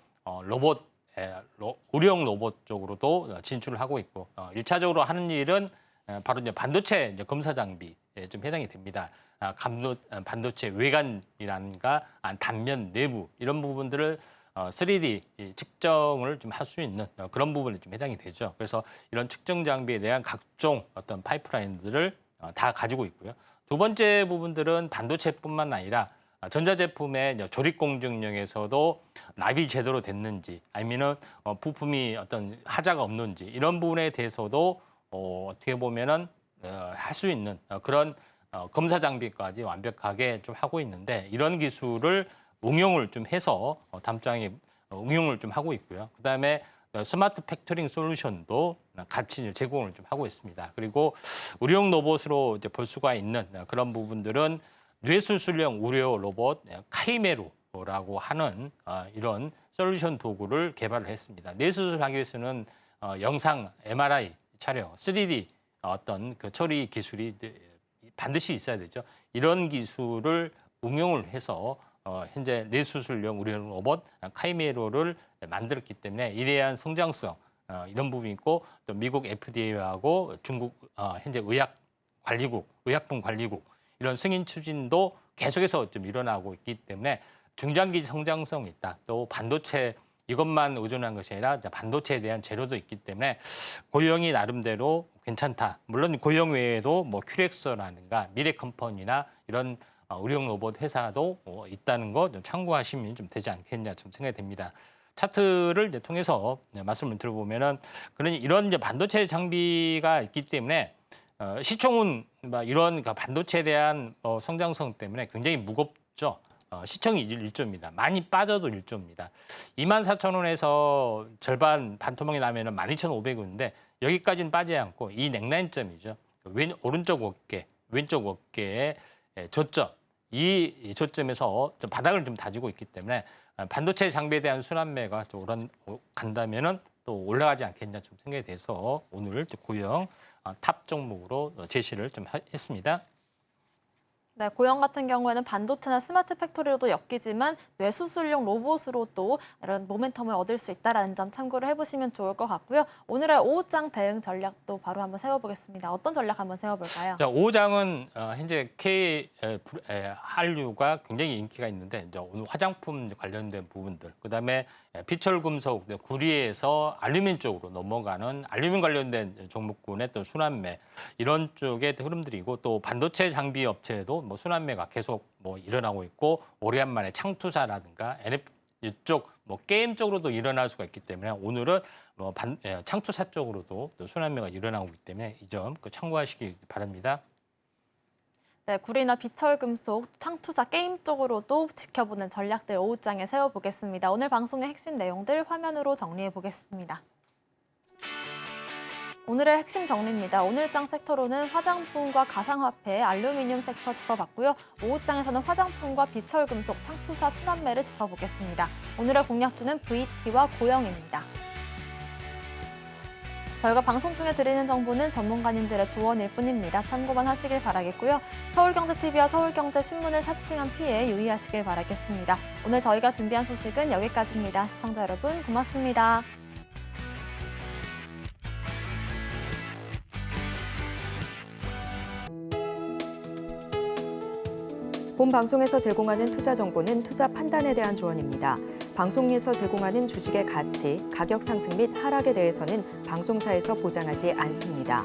의료용 로봇 쪽으로도 진출을 하고 있고 1차적으로 하는 일은 바로 이제 반도체 이제 검사 장비에 좀 해당이 됩니다. 반도체 외관이란가 단면 내부 이런 부분들을 3D 측정을 좀 할 수 있는 그런 부분이 좀 해당이 되죠. 그래서 이런 측정 장비에 대한 각종 어떤 파이프라인들을 다 가지고 있고요. 두 번째 부분들은 반도체뿐만 아니라 전자제품의 조립 공정령에서도 납입이 제대로 됐는지 아니면은 부품이 어떤 하자가 없는지 이런 부분에 대해서도 어떻게 보면은 할 수 있는 그런 검사 장비까지 완벽하게 좀 하고 있는데 이런 기술을 응용을 좀 해서 담장에 응용을 좀 하고 있고요. 그다음에 스마트 팩토링 솔루션도 같이 제공을 좀 하고 있습니다. 그리고 의료용 로봇으로 이제 볼 수가 있는 그런 부분들은 뇌수술용 의료 로봇 카이메로라고 하는 이런 솔루션 도구를 개발을 했습니다. 뇌수술하기 위해서는 영상 MRI 촬영, 3D 어떤 그 처리 기술이 반드시 있어야 되죠. 이런 기술을 응용을 해서 현재 뇌수술용 의료 로봇 카이메로를 만들었기 때문에 이에 대한 성장성 이런 부분이 있고 또 미국 FDA하고 중국 현재 의약품 관리국 이런 승인 추진도 계속해서 좀 일어나고 있기 때문에 중장기 성장성이 있다. 또 반도체 이것만 의존한 것이 아니라 반도체에 대한 재료도 있기 때문에 고영이 나름대로 괜찮다. 물론 고영 외에도 뭐 큐렉서라든가 미래컴퍼니나 이런 의료용 로봇 회사도 있다는 거 좀 참고하시면 좀 되지 않겠냐 좀 생각이 됩니다. 차트를 이제 통해서 말씀을 들어보면은 그런 이런 이제 반도체 장비가 있기 때문에 시총은 이런 반도체에 대한 성장성 때문에 굉장히 무겁죠. 시총이 1조입니다. 많이 빠져도 1조입니다. 24,000원에서 절반 반토막이 나면은 12,500원인데 여기까지는 빠지지 않고 이 넥라인점이죠. 오른쪽 어깨, 왼쪽 어깨의 저점. 이 저점에서 좀 바닥을 좀 다지고 있기 때문에 반도체 장비에 대한 순환매가 좀 간다면은 또 올라가지 않겠냐 좀 생각이 돼서 오늘 고영 탑 종목으로 제시를 좀 했습니다. 네, 고영 같은 경우에는 반도체나 스마트 팩토리로도 엮이지만 뇌수술용 로봇으로 또 이런 모멘텀을 얻을 수 있다는 점 참고를 해보시면 좋을 것 같고요. 오늘의 오후장 대응 전략도 바로 한번 세워보겠습니다. 어떤 전략 한번 세워볼까요? 자, 오후장은 현재 한류가 굉장히 인기가 있는데 이제 오늘 화장품 관련된 부분들, 그다음에 비철금속, 구리에서 알루미늄 쪽으로 넘어가는 알루미늄 관련된 종목군의 또 순환매 이런 쪽의 흐름들이고 또 반도체 장비 업체도 뭐 순환매가 계속 뭐 일어나고 있고 오래간만에 창투사라든가 NF 이쪽 뭐 게임 쪽으로도 일어날 수가 있기 때문에 오늘은 뭐 창투사 쪽으로도 또 순환매가 일어나고 있기 때문에 이 점 참고하시기 바랍니다. 네, 구리나 비철금속, 창투사 게임 쪽으로도 지켜보는 전략들 오후장에 세워보겠습니다. 오늘 방송의 핵심 내용들 화면으로 정리해 보겠습니다. 오늘의 핵심 정리입니다. 오늘장 섹터로는 화장품과 가상화폐, 알루미늄 섹터 짚어봤고요. 오후장에서는 화장품과 비철금속, 창투사 순환매를 짚어보겠습니다. 오늘의 공략주는 VT와 고영입니다. 저희가 방송 중에 드리는 정보는 전문가님들의 조언일 뿐입니다. 참고만 하시길 바라겠고요. 서울경제TV와 서울경제신문을 사칭한 피해 유의하시길 바라겠습니다. 오늘 저희가 준비한 소식은 여기까지입니다. 시청자 여러분 고맙습니다. 본 방송에서 제공하는 투자 정보는 투자 판단에 대한 조언입니다. 방송에서 제공하는 주식의 가치, 가격 상승 및 하락에 대해서는 방송사에서 보장하지 않습니다.